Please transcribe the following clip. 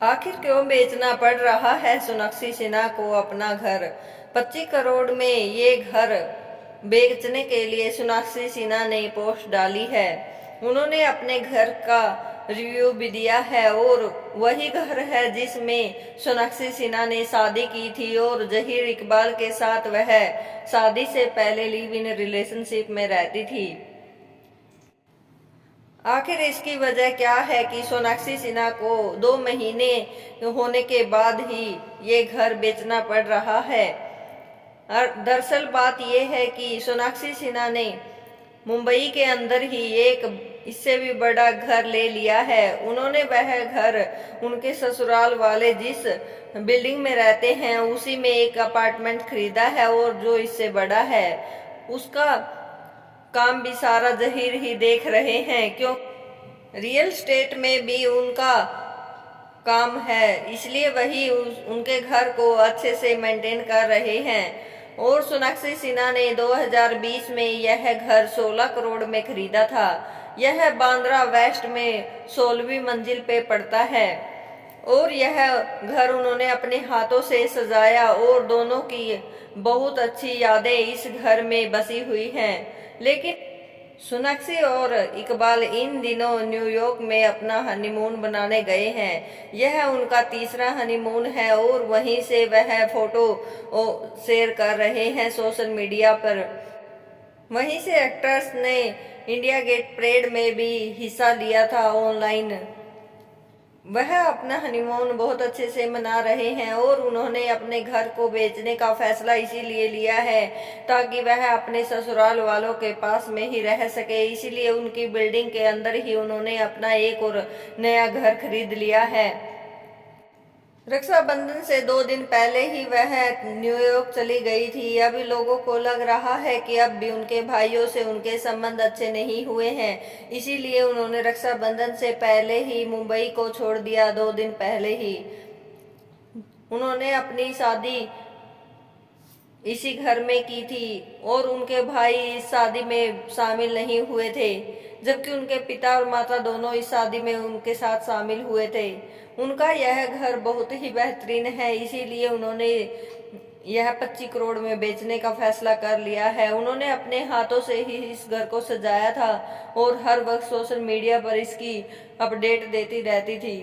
आखिर क्यों बेचना पड़ रहा है सोनाक्षी सिन्हा को अपना घर। 25 करोड़ में ये घर बेचने के लिए सोनाक्षी सिन्हा ने पोस्ट डाली है। उन्होंने अपने घर का रिव्यू भी दिया है और वही घर है जिसमें सोनाक्षी सिन्हा ने शादी की थी और जहीर इकबाल के साथ वह शादी से पहले लिव इन रिलेशनशिप में रहती थी। आखिर इसकी वजह क्या है कि सोनाक्षी सिन्हा को 2 महीने होने के बाद ही ये घर बेचना पड़ रहा है। दरअसल बात यह है कि सोनाक्षी सिन्हा ने मुंबई के अंदर ही एक इससे भी बड़ा घर ले लिया है। उन्होंने वह घर उनके ससुराल वाले जिस बिल्डिंग में रहते हैं उसी में एक अपार्टमेंट खरीदा है और जो इससे बड़ा है उसका काम भी सारा जहीर ही देख रहे हैं, क्यों रियल स्टेट में भी उनका काम है, इसलिए वही उनके घर को अच्छे से मेंटेन कर रहे हैं। और सोनाक्षी सिन्हा ने 2020 में यह घर 16 करोड़ में खरीदा था। यह बांद्रा वेस्ट में 16वीं मंजिल पे पड़ता है और यह घर उन्होंने अपने हाथों से सजाया और दोनों की बहुत अच्छी यादें इस घर में बसी हुई हैं। लेकिन सोनाक्षी और इकबाल इन दिनों न्यूयॉर्क में अपना हनीमून बनाने गए हैं। यह उनका तीसरा हनीमून है और वहीं से वह फोटो शेयर कर रहे हैं सोशल मीडिया पर। वहीं से एक्ट्रेस ने इंडिया गेट परेड में भी हिस्सा लिया था ऑनलाइन। वह अपना हनीमून बहुत अच्छे से मना रहे हैं और उन्होंने अपने घर को बेचने का फैसला इसीलिए लिया है ताकि वह अपने ससुराल वालों के पास में ही रह सके। इसीलिए उनकी बिल्डिंग के अंदर ही उन्होंने अपना एक और नया घर खरीद लिया है। रक्षाबंधन से 2 दिन पहले ही वह न्यूयॉर्क चली गई थी। अभी लोगों को लग रहा है कि अब भी उनके भाइयों से उनके संबंध अच्छे नहीं हुए हैं, इसीलिए उन्होंने रक्षाबंधन से पहले ही मुंबई को छोड़ दिया। 2 दिन पहले ही उन्होंने अपनी शादी इसी घर में की थी और उनके भाई इस शादी में शामिल नहीं हुए थे, जबकि उनके पिता और माता दोनों इस शादी में उनके साथ शामिल हुए थे। उनका यह घर बहुत ही बेहतरीन है, इसीलिए उन्होंने यह 25 करोड़ में बेचने का फैसला कर लिया है। उन्होंने अपने हाथों से ही इस घर को सजाया था और हर वक्त सोशल मीडिया पर इसकी अपडेट देती रहती थी।